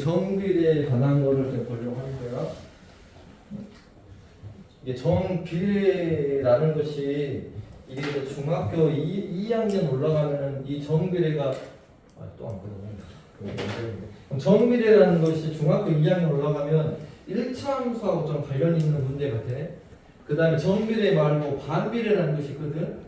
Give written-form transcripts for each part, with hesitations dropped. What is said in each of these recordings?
정비례에 관한 거를 좀 보려고 하는데요. 이게 정비례라는 것이 이게 이제 중학교 2학년 올라가면은 이 정비례가 또 안 보네. 정비례라는 것이 중학교 2학년 올라가면 1차 함수하고 좀 관련 있는 문제 같아. 그 다음에 정비례 말고 반비례라는 것이 있거든.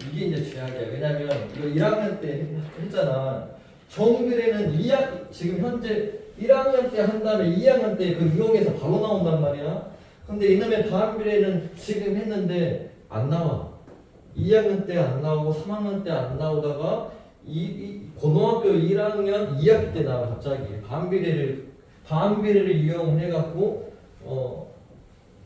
이게 이제 최악이야. 왜냐면 이거 1학년 때 했잖아. 정비례는 지금 현재 1학년 때 한 다음에 2학년 때 그 유형에서 바로 나온단 말이야. 근데 이놈의 반비례는 지금 했는데 안 나와. 2학년 때 안 나오고 3학년 때 안 나오다가 고등학교 1학년 2학기 때 나와. 갑자기 반비례를 이용해갖고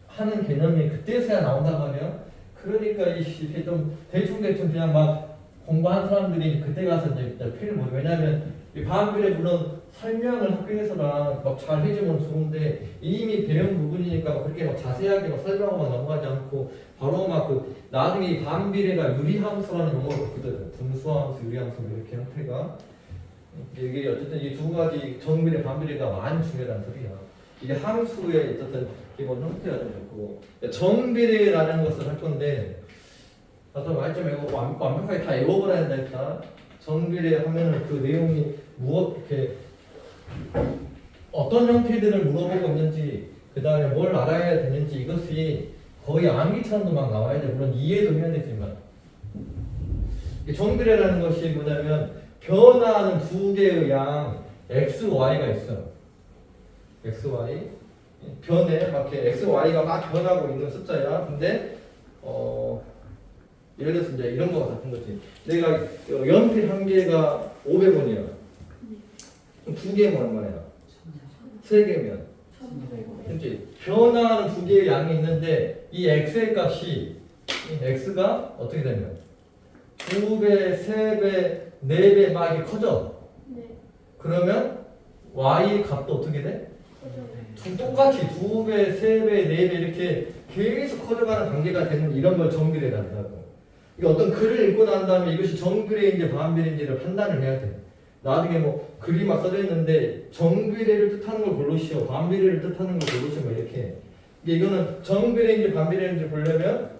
하는 개념이 그때서야 나온단 말이야. 그러니까 이게 좀 대충 그냥 막 공부한 사람들이 그때 가서 이제 필을 못. 왜냐면 이 반비례 물론 설명을 학교에서랑 막 잘 해주면 좋은데 이미 배운 부분이니까 그렇게 막 자세하게 막 설명하고 넘어가지 않고 바로 막 나중에 이 반비례가 유리함수라는 용어를 바꾸거든. 분수함수, 유리함수 이렇게 형태가. 이게 어쨌든 이 두 가지 정비례, 반비례가 많이 중요하다는 소리야. 이게 함수의 어쨌든 기본 형태가 좀 있고 정비례라는 것을 할 건데 나도 말 좀 이거 완벽하게 다 외워버려야 된다. 정비례 하면은 그 내용이 이렇게 어떤 형태들을 물어보고 있는지 그 다음에 뭘 알아야 되는지 이것이 거의 암기처럼도 막 나와야 돼. 물론 이해도 해야 되지만 정비례라는 것이 뭐냐면 변화하는 두 개의 양 x, y가 있어. x, y 변해 막 이렇게 x, y가 막 변하고 있는 숫자야. 근데 예를 들어서 이제 이런 거 같은 거지. 내가 연필 한 개가 500원이야. 두 개면 얼마야? 3개면. 그렇지. 변화하는 두 개의 양이 있는데 이 x의 값이 x가 어떻게 되면 2배, 3배, 4배 막 이렇게 커져. 네. 그러면 y 값도 어떻게 돼? 똑같이 2배, 3배, 4배 이렇게 계속 커져가는 관계가 되는 이런 걸 정비례라 한다고. 이게 어떤 글을 읽고 난 다음에 이것이 정비례인지 반비례인지를 판단을 해야 돼. 나중에 뭐 글이 막 써져 있는데 정비례를 뜻하는 걸 고르시오, 반비례를 뜻하는 걸 고르시오, 뭐 이렇게. 이거는 정비례인지 반비례인지 보려면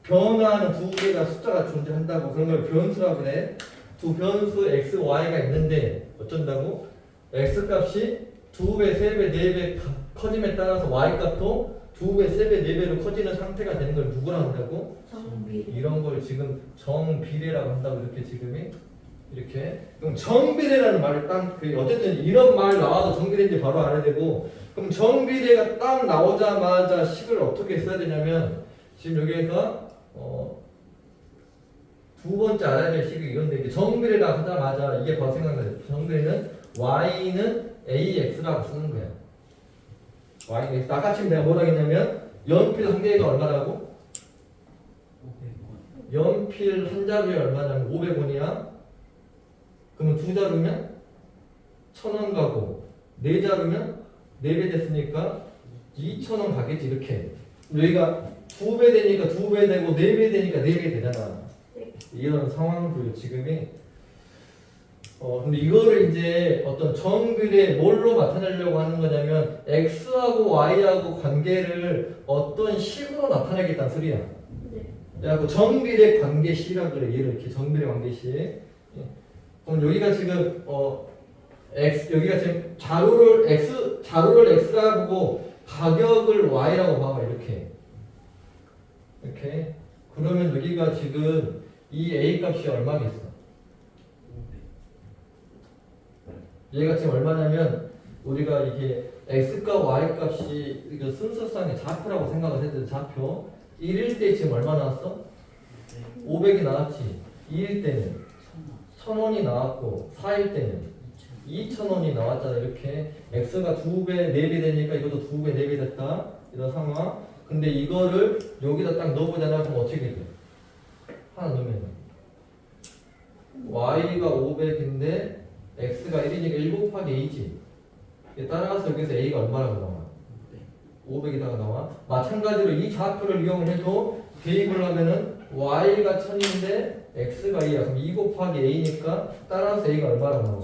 변화하는 두 개가 숫자가 존재한다고. 그런 걸 변수라고 그래. 두 변수 x, y가 있는데 어쩐다고? x 값이 2배, 3배, 4배 커짐에 따라서 y 값도 2배, 3배, 4배로 커지는 상태가 되는 걸 누구라 한다고? 정비례. 이런 걸 지금 정비례라고 한다고. 이렇게 지금이 이렇게. 그럼 정비례라는 말을 딱 어쨌든 이런 말 나와도 정비례인지 바로 알아야 되고. 그럼 정비례가 딱 나오자마자 식을 어떻게 써야 되냐면 지금 여기에서 두 번째 알아야 될 식이 이건데 정비례가 하자마자 이게 바로 생각나요. 정비례는 y는 ax라고 쓰는 거야. y는 x. 아까 지금 내가 뭐라 했냐면 연필 한 개가 얼마라고? 500원. 연필 한 자루에 얼마냐면 500원이야. 그러면 두 자루면 1,000원 가고 네 자루면 4배 됐으니까 2,000원 가겠지. 이렇게. 여기가 2배 되니까 2배 되고 4배 되니까 4배 되잖아. 이런 상황들 지금이. 근데 이거를 이제 어떤 정비례 뭘로 나타내려고 하는 거냐면 x하고 y하고 관계를 어떤 식으로 나타내겠다는 소리야. 네. 그래갖고 정비례 관계식이라고 그래. 얘를 이렇게 정비례 관계식. 그럼 여기가 지금 여기가 지금 자루를 x라고 보고 가격을 y라고 봐봐. 이렇게. 그러면 여기가 지금 이 a 값이 얼마겠어? 얘가 지금 얼마냐면 우리가 이게 x과 y 값이 이거 순서상의 좌표라고 생각을 해도 좌표 1일 때 지금 얼마 나왔어? 500이 나왔지. 2일 때는 1,000원이 나왔고 4일 때는 2,000원이 나왔잖아. 이렇게 x가 2배, 4배 되니까 이것도 2배, 4배 됐다. 이런 상황. 근데 이거를 여기다 딱 넣어보잖아. 그럼 어떻게 돼? 하나 넣으면 y가 500인데 x가 1이니까 1 곱하기 a지. 따라서 여기서 a가 얼마라고 나와? 500이다가 나와. 마찬가지로 이 좌표를 이용을 해도 대입을 하면은 y가 1000인데 x가 2야. 그럼 2 곱하기 a니까 따라서 a가 얼마라고 나와?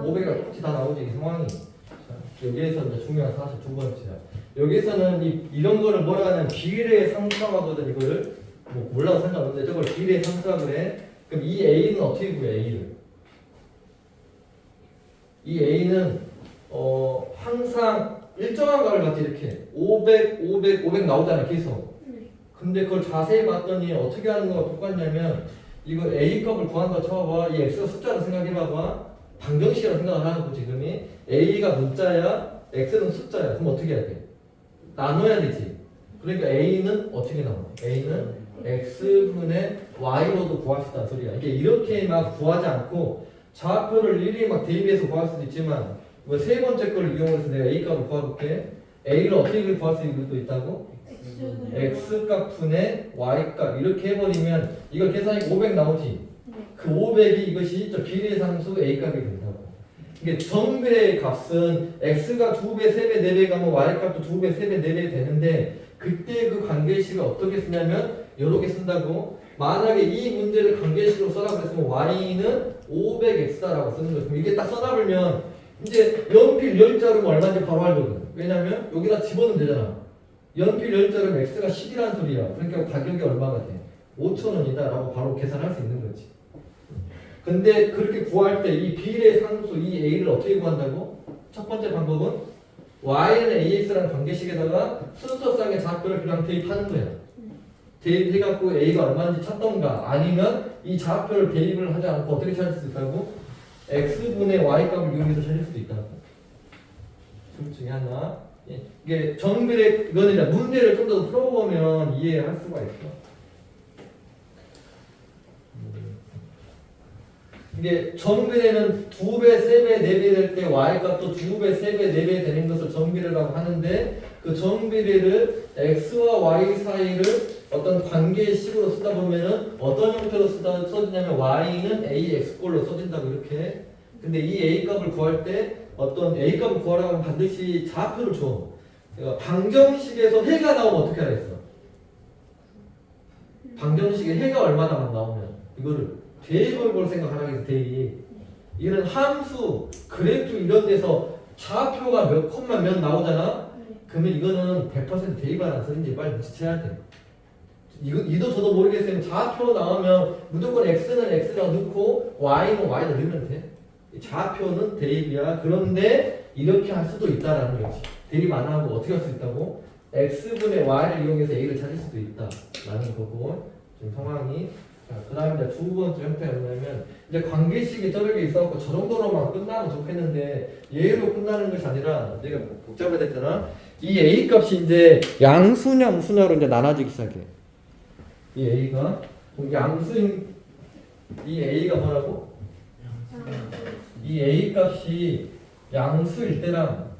500이 똑같이 다 나오지 이 상황이. 자, 여기에서 이제 중요한 사실 두 번째야. 여기서는 이런 거를 뭐라 하냐면 비례의 상수라고 하거든. 이거를 뭐 몰라도 상관없는데 저걸 비례의 상수라고 해. 그럼 이 A는 어떻게 구해 A를? 이 A는 항상 일정한 값을 갖지 이렇게 500, 500, 500 나오잖아 계속. 근데 그걸 자세히 봤더니 어떻게 하는 거가 똑같냐면 이거 A 값을 구한다 쳐봐. 이 X가 숫자로 생각해봐봐. 방정식이라고 생각을 하고 지금이 A가 문자야 X는 숫자야. 그럼 어떻게 해야 돼? 나눠야 되지. 그러니까 A는 어떻게 나와? A는 X분의 Y로도 구할 수 있다는 소리야. 이렇게 막 구하지 않고 좌표를 일일이 막 대입해서 구할 수도 있지만 뭐 세 번째 걸 이용해서 내가 A 값을 구해볼게. A를 어떻게 구할 수 있는 것도 있다고? X 값 분의 Y 값 이렇게 해버리면 이거 계산이 500 나오지. 그 500이 이것이 저 비례상수 A 값이 된다고. 이게 정비례의 값은 X가 2배, 3배, 4배 가면 Y 값도 2배, 3배, 4배 되는데 그때 그 관계식을 어떻게 쓰냐면 이렇게 쓴다고. 만약에 이 문제를 관계식으로 써라 그랬으면 Y는 500X다라고 쓰는 거예요. 그럼 이게 딱 써놔보면 이제 연필 열자루면 얼마인지 바로 알거든. 왜냐면 여기다 집어넣으면 되잖아. 연필 열자루면 X가 10이란 소리야. 그러니까 가격이 얼마가 돼? 5,000원이다 라고 바로 계산할 수 있는 거지. 근데 그렇게 구할 때 이 비례 상수 이 A를 어떻게 구한다고? 첫 번째 방법은 Y는 AX라는 관계식에다가 순서상의 좌표를 그냥 대입하는 거야. 대입해갖고 A가 얼마인지 찾던가 아니면 이 좌표를 대입을 하지 않고 어떻게 찾을 수 있다고? X분의 Y값을 이용해서 찾을 수도 있다고. 둘 중에 하나. 이게 정비례 이거는 문제를 좀 더 풀어보면 이해할 수가 있어. 이게 정비례는 2배, 3배, 4배 될 때 Y값도 2배, 3배, 4배 되는 것을 정비례라고 하는데 그 정비례를 X와 Y 사이를 어떤 관계식으로 쓰다 보면은 어떤 형태로 써지냐면 Y는 AX꼴로 써진다고 이렇게. 근데 이 A값을 구할 때 어떤 A값을 구하라고 하면 반드시 좌표를 줘. 그러니까 방정식에서 해가 나오면 어떻게 하라 했어? 방정식에 해가 얼마나 나오면 이거를 대입을 볼 생각하라 해서 대입. 이런 함수, 그래프 이런 데서 좌표가 몇 콤마 몇 나오잖아? 그러면 이거는 100% 대입하라는 소리인지 빨리 눈치채야 돼. 이도 저도 모르겠으면 좌표 나오면 무조건 X는 X라고 넣고 Y는 Y로 넣으면 돼. 좌표는 대입이야. 그런데 이렇게 할 수도 있다라는 거지. 대입 안 하고 어떻게 할 수 있다고? X분의 Y를 이용해서 A를 찾을 수도 있다라는 거고 지금 상황이. 자, 그 다음에 이제 두 번째 형태가 뭐냐면 이제 관계식이 저렇게 있어갖고 저 정도로만 끝나면 좋겠는데 얘로 끝나는 것이 아니라 내가 복잡해졌잖아. 이 A 값이 이제 양수냐 음수냐로 이제 나눠지기 시작해. 이 A가 양수인 이 A가 뭐라고? 이 A 값이 양수일 때랑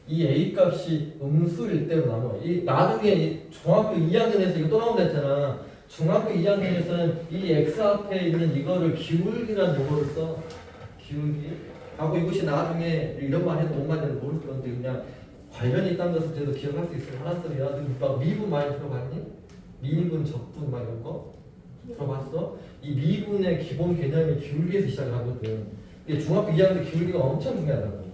이 A 값이 음수일 때로 나눠. 이 나중에 중학교 2학년에서 이거 또 나온다 했잖아. 중학교 2학년에서는 이 X 앞에 있는 이거를 기울기라는 용어를 써. 기울기. 하고 이것이 나중에 이런 말 해도 뭔 말인지 모를 건데 그냥 관련이 있다는 것을 그래도 기억할 수 있을 만한 소리야. 막 미분 많이 들어봤니? 미분, 적분 막 이런 거? 들어봤어? 이 미분의 기본 개념이 기울기에서 시작을 하거든. 이게 중학교 2학년 기울기가 엄청 중요하다고.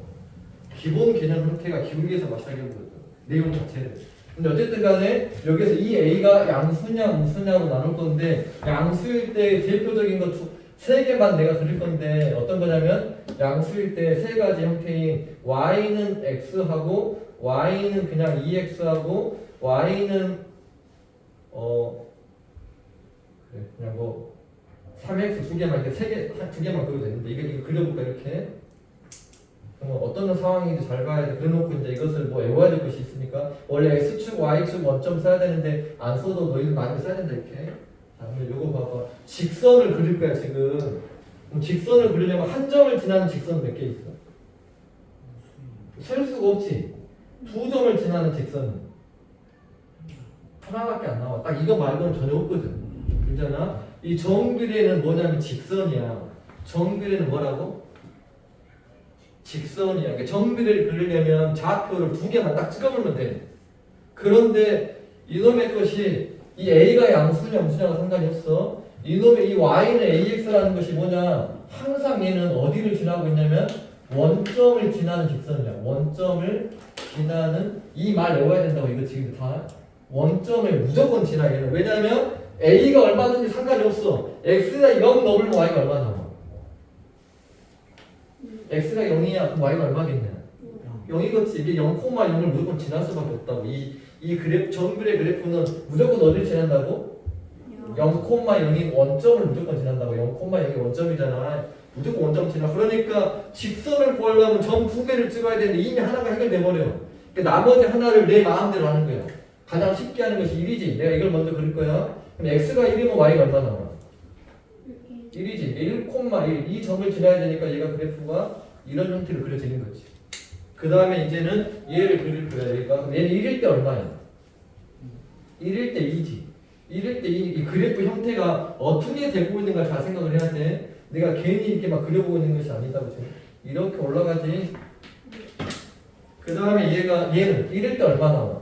기본 개념 형태가 기울기에서 막 시작해보거든. 내용 자체를. 근데 어쨌든 간에 여기서 이 A가 양수냐 음수냐로 나눌 건데 양수일 때 대표적인 거 세 개만 내가 그릴 건데 어떤 거냐면 양수일 때 세 가지 형태인 Y는 X하고 Y는 그냥 2X하고 Y는 그냥 뭐 3x 두 개만 이렇게 두 개만 그려도 되는데 이거 그려볼까 이렇게. 어떤 상황인지 잘 봐야 돼. 그래놓고 이제 이것을 뭐 외워야 될 것이 있으니까 원래 x축, y축 원점 써야 되는데 안 써도 너희들 많이 써야 된다 이렇게. 자, 그럼 요거 봐봐. 직선을 그릴 거야 지금. 그럼 직선을 그리려면 한 점을 지나는 직선 몇 개 있어? 셀 수가 없지. 두 점을 지나는 직선은 하나밖에 안 나와. 딱 이거 말고는 전혀 없거든. 그잖아. 이 정비례는 뭐냐면 직선이야. 정비례는 뭐라고? 직선이야. 그러니까 정비례를 그리려면 좌표를 두 개만 딱 찍어보면 돼. 그런데 이놈의 것이 이 A가 양수냐 음수냐가 상관이 없어. 이놈의 이 Y는 AX라는 것이 뭐냐? 항상 얘는 어디를 지나고 있냐면 원점을 지나는 직선이야. 원점을 지나는 이 말 외워야 된다고. 이거 지금 다 원점을 무조건 지나야 돼. 왜냐면 A가 얼마든지 상관이 없어. X가 0 넘으면 Y가 얼마 나와? X가 0이야. 그럼 Y가 얼마겠냐? 0이겠지. 이게 0,0을 무조건 지날 수밖에 없다고. 이 그래프, 정글의 그래프는 무조건 어딜 지난다고? 0,0이 원점을 무조건 지난다고. 0,0이 원점이잖아. 무조건 원점 지나. 그러니까 직선을 구하려면 점 두 개를 찍어야 되는데 이미 하나가 해결돼버려. 그러니까 나머지 하나를 내 마음대로 하는 거야. 가장 쉽게 하는 것이 1이지. 내가 이걸 먼저 그릴 거야. 그럼 x가 1이면 y가 얼마 나와? 1이지. 1,1. 이 점을 지나야 되니까 얘가 그래프가 이런 형태로 그려지는 거지. 그 다음에 이제는 얘를 그릴 거야. 얘가. 그럼 얘는 1일 때 얼마야? 1일 때 2지. 1일 때 이 그래프 형태가 어떻게 되고 있는가 잘 생각을 해야 돼. 내가 괜히 이렇게 막 그려보고 있는 것이 아니다고 지금. 이렇게 올라가지. 그 다음에 얘는 1일 때 얼마 나와?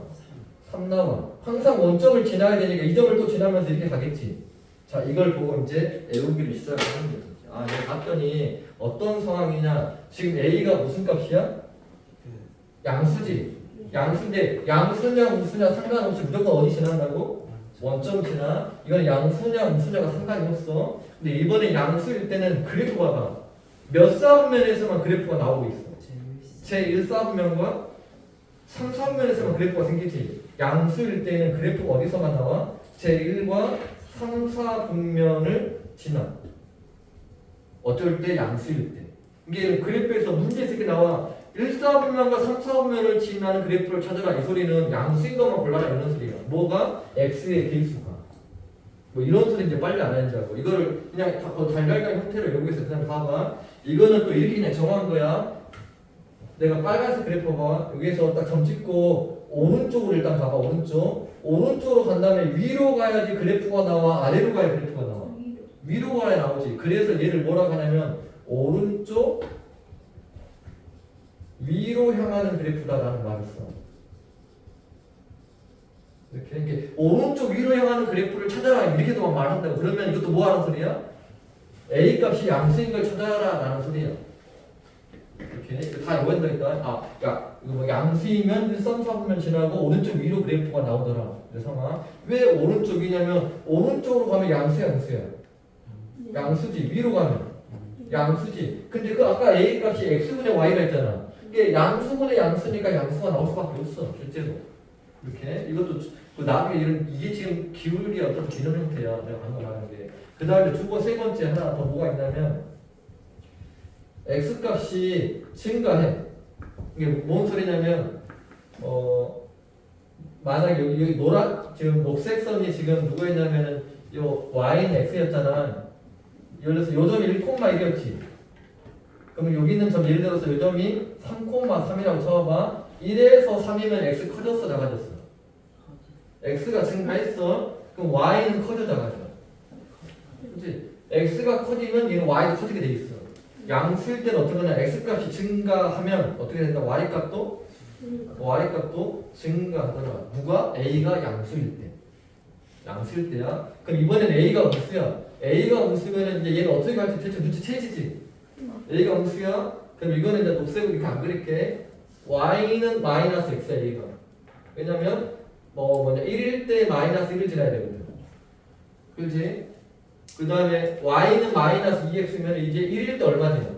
3 나와. 항상 원점을 지나야 되니까 이 점을 또 지나면서 이렇게 가겠지. 자, 이걸 보고 이제 외우기를 시작하는 거지. 아, 내가 봤더니 어떤 상황이냐. 지금 A가 무슨 값이야? 양수지. 양수인데 양수냐 무수냐 상관없이 무조건 어디 지난다고? 원점 지나. 이건 양수냐 무수냐가 상관이 없어. 근데 이번에 양수일 때는 그래프 봐봐. 몇 사분면에서만 그래프가 나오고 있어. 제1사분면과 3사분면에서만 그래프가 생기지. 양수일 때는 그래프가 어디서만 나와? 제1과 3, 4분면을 지나. 어쩔 때 양수일 때. 이게 그래프에서 문제에서 이렇게 나와. 1사분면과 3사분면을 지나는 그래프를 찾아라. 이 소리는 양수인 것만 골라라 이런 소리야. 뭐가? x의 개수가. 뭐 이런 소리 이제 빨리 알아야 된다고. 이거를 그냥 달걀갈 형태로 여기서 그냥 봐봐. 이거는 또 이렇게 그냥 정한 거야. 내가 빨간색 그래프 봐. 여기서 딱 점 찍고 오른쪽으로 일단 가봐. 오른쪽으로 간 다음에 위로 가야지 그래프가 나와. 아래로 가야 그래프가 나와. 위로 가야 나오지. 그래서 얘를 뭐라고 하냐면 오른쪽 위로 향하는 그래프다라는 말을 써. 이렇게 오른쪽 위로 향하는 그래프를 찾아라 이렇게도 말한다고. 그러면 이것도 뭐 하는 소리야? A 값이 양수인 걸 찾아라 라는 소리야. 이렇게 다 외운다 일단. 야 이거 뭐 양수이면 1,3,4분면 지나고 오른쪽 위로 그래프가 나오더라. 그래서 왜 오른쪽이냐면 오른쪽으로 가면 양수야. 양수지. 위로 가면 양수지. 근데 그 아까 A 값이 x분의 y가 있잖아. 이게 양수분의 양수니까 양수가 나올 수밖에 없어. 실제로. 이렇게 이것도 나중에 이게 지금 기울기 어떤 기능 형태야. 내가 방금 말한 게. 그 다음에 세 번째 하나 더 뭐가 있냐면 x 값이 증가해. 이게 뭔 소리냐면 만약 여기 지금 녹색 선이 지금 누구였냐면은 요 y는 x였잖아. 예를 들어서 요 점이 1,1이었지. 그럼 여기 있는 점 예를 들어서 요 점이 3,3이라고 쳐봐. 1에서 3이면 x 커졌어 작아졌어? x가 증가했어. 그럼 y는 커져 작아져. 그렇지? x가 커지면 얘는 y도 커지게 돼 있어. 양수일 때는 어떻게 하냐? x값이 증가하면 어떻게 된다? y값도 증가하더라. 누가? a가 양수일 때. 양수일 때야. 그럼 이번엔 a가 무수야. a가 무수면 이제 얘는 어떻게 갈지 대충 눈치채지지. a가 무수야. 그럼 이거는 이제 녹색으로 이렇게 안 그릴게. y는 마이너스 x야 a가. 왜냐면 1일 때 마이너스 1을 지나야 되거든. 그렇지? 그 다음에 y는 마이너스 2x면 이제 1일 때 얼마 지나?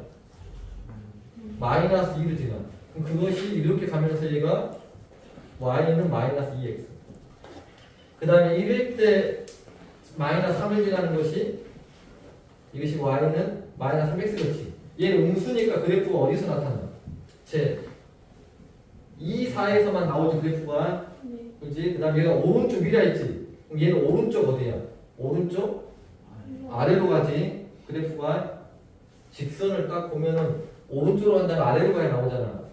마이너스 2를 지나. 그럼 그것이 이렇게 가면서 얘가 y는 마이너스 2x. 그 다음에 1일 때 마이너스 3을 지나는 것이 이것이 y는 마이너스 3x겠지. 얘는 음수니까 그래프가 어디서 나타나? 제 2, 4에서만 나오지 그래프가. 그렇지? 그 다음에 얘가 오른쪽 위라 했지. 그럼 얘는 오른쪽 어디야? 오른쪽 아래로 가지. 그래프가 직선을 딱 보면은 오른쪽으로 간 다음에 아래로 가야 나오잖아.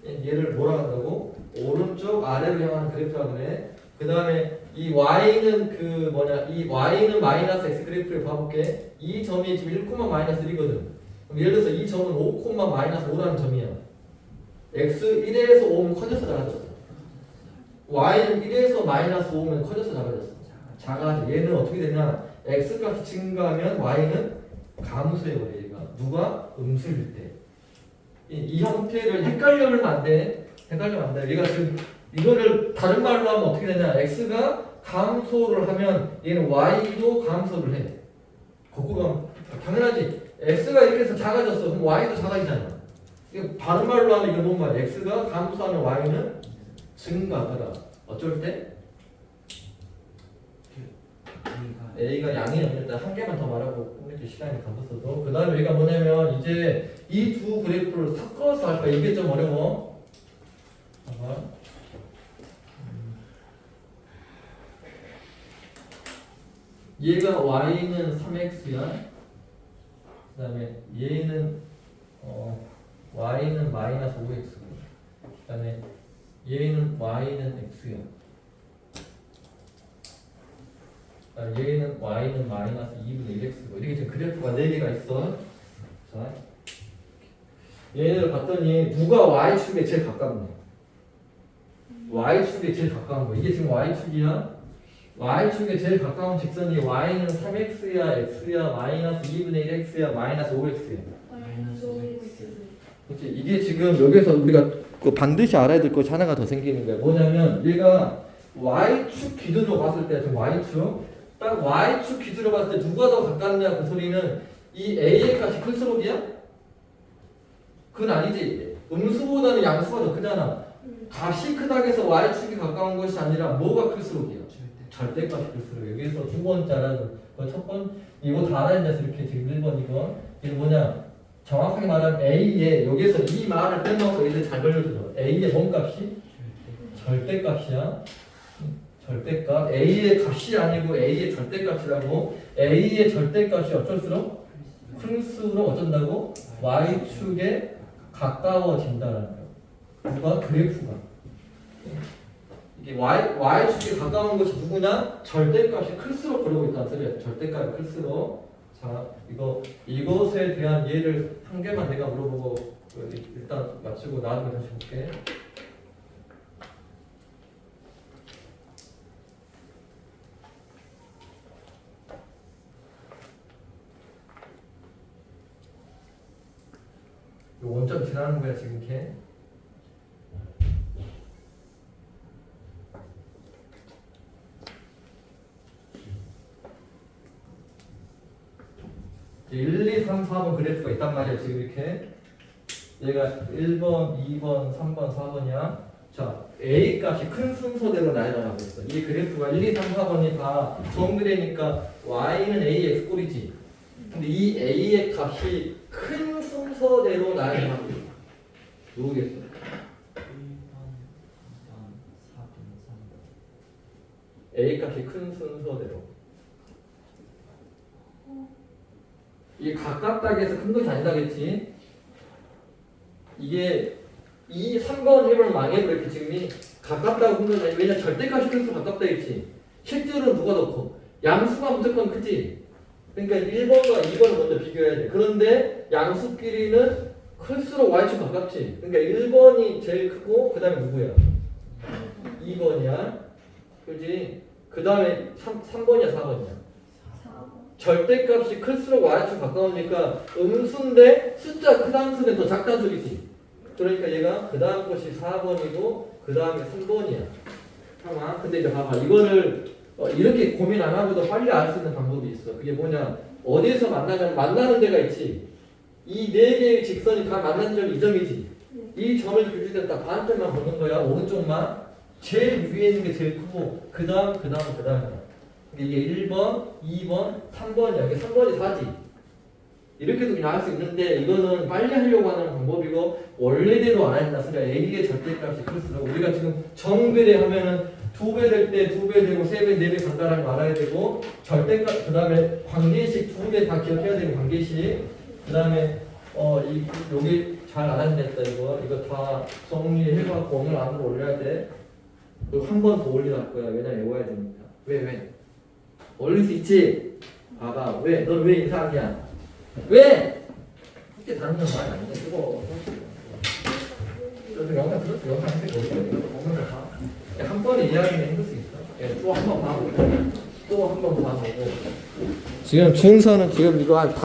얘를 뭐라 한다고? 오른쪽 아래로 향하는 그래프라 그래. 그 다음에 이 y는 이 y는 마이너스 x 그래프를 봐볼게. 이 점이 지금 1, 마이너스 1이거든. 그럼 예를 들어서 이 점은 5, 마이너스 5라는 점이야. x 1에서 5면 커져서 작아졌어. y는 1에서 마이너스 5면 커져서 작아졌어. 작아져. 얘는 어떻게 되냐? x 값이 증가하면 y는 감소해버려. 얘가 누가? 음수일 때. 이 형태를 헷갈려면 안 돼. 헷갈리면 안 돼. 얘가 지금 이거를 다른 말로 하면 어떻게 되냐? x가 감소를 하면 얘는 y도 감소를 해. 거꾸로 당연하지. x가 이렇게 해서 작아졌어. 그럼 y도 작아지잖아. 이거 다른 말로 하면 이거 뭔 말이야? x가 감소하면 y는 증가하다. 어쩔 때? A가 양이었는데 한 개만 더 말하고 끝낼게. 시간이 가봤어도. 그 다음에 여기가 뭐냐면 이제 이 두 그래프를 섞어서 할 거야. 이게 좀 어려워. 봐봐. 얘가 y는 3x야. 그 다음에 얘는 y는 마이너스 5x고. 그 다음에 얘는 y는 x야. 얘는 y는 마이너스 2분의 1x고. 이렇게 지금 그래프가 4개가 있어. 자, 얘네를 봤더니 누가 y축에 제일 가깝냐? y축에 제일 가까운 거. 이게 지금 y축이야. y축에 제일 가까운 직선이 y는 3x야, x야, 마이너스 2분의 1x야, 마이너스 5x야. 그렇지. 이게 지금 여기서 우리가 그 반드시 알아야 될 것이 하나가 더 생기는 거야. 뭐냐면 얘가 y축 기준으로 봤을 때 지금 y축 딱 y축 기준으로 봤을 때 누가 더 가깝냐 그 소리는 이 a의 값이 클수록이야? 그건 아니지. 음수보다는 양수가 더 크잖아. 값이 크다고 해서 y축이 가까운 것이 아니라 뭐가 클수록이야? 절대값이 클수록. 여기서 두 번째라는 첫 번 이거 다 알아야 돼서 이렇게 지금 1번 이거 이게 뭐냐? 정확하게 말하면 a의 여기서 이 말을 빼먹고 얘들 잘 걸려들어. a의 뭔 값이? 절대값이야. 절대값. a의 값이 아니고 a의 절대값이라고. a의 절대값이 어쩔수록 클수록 어쩐다고? y축에 가까워진다라는 거야. 누가? 그래프가. 이게 y축에 가까운 것이 누구냐? 절대값이 클수록 그러고 있다는 소리야. 절대값이 클수록. 자, 이것에 대한 예를 한 개만 내가 물어보고 일단 맞추고 나중에 다시 볼게. 원점 지나는 거야 지금 걔. 이제 1, 2, 3, 4번 그래프가 있단 말이야 지금 이렇게. 얘가 1번, 2번, 3번, 4번이야. 자, A 값이 큰 순서대로 나열하고 있어. 이 그래프가 1, 2, 3, 4번이 다 정그래니까 Y는 AX 꼴이지. 근데 이 A의 값이 큰 순서대로 나열하고 있어. 누구겠어? 1번, 2번, 3번, 4번. A 값이 큰 순서대로. 이게 가깝다고 해서 큰 것이 아니다겠지. 이게 이 3번, 1번 망해버렸게 지금이 가깝다고 큰 것이 아니야. 왜냐 절대값이 클수록 가깝다 했지. 실제로는 누가 더 커? 양수가 무조건 크지. 그러니까 1번과 2번을 먼저 비교해야 돼. 그런데 양수끼리는 클수록 y축 가깝지. 그러니까 1번이 제일 크고 그 다음에 누구야? 2번이야. 그지? 그 다음에 3번이야 4번이야. 절대값이 클수록 y축 가까우니까 음수인데 숫자 크다는 소리는 더 작다는 소리지. 그러니까 얘가 그 다음 것이 4번이고 그 다음에 3번이야. 잠깐만. 근데 이제 봐봐. 이거를 이렇게 고민 안 하고도 빨리 알 수 있는 방법이 있어. 그게 뭐냐? 어디에서 만나는 데가 있지. 이 네 개의 직선이 다 만나는 점이 이 점이지. 이 점을 규질때 딱 반대만 보는 거야. 오른쪽만. 제일 위에 있는 게 제일 크고 그 다음이야. 이게 1번, 2번, 3번이야. 이게 3번이 4지. 이렇게도 그냥 할 수 있는데 이거는 빨리 하려고 하는 방법이고 원래대로 안 한다. 소리야. A의 절대값이 클수록 우리가 지금 정비례 하면은 2배 될 때 2배 되고 3배, 4배 간다라는 걸 알아야 되고 절대값 그 다음에 관계식 2개 다 기억해야 되고 관계식 그 다음에 여기 잘 안 한댔다 이거 다 정리해갖고 오늘 안으로 올려야 돼. 그리고 한 번 더 올려놓을 거야. 왜냐면 외워야 되니까. 왜? 올릴 수 있지? 봐봐. 왜? 넌 왜 이상하냐? 왜? 그렇게 다른 건 말이 안 돼. 뜨거워. 저도 영상 들었어. 영상 보는 거 봐. 한 번에 이해하기는 힘들 수 있어. 또 한 번 봐보고 또 한 번 봐보고 지금 준서는 지금 이거 한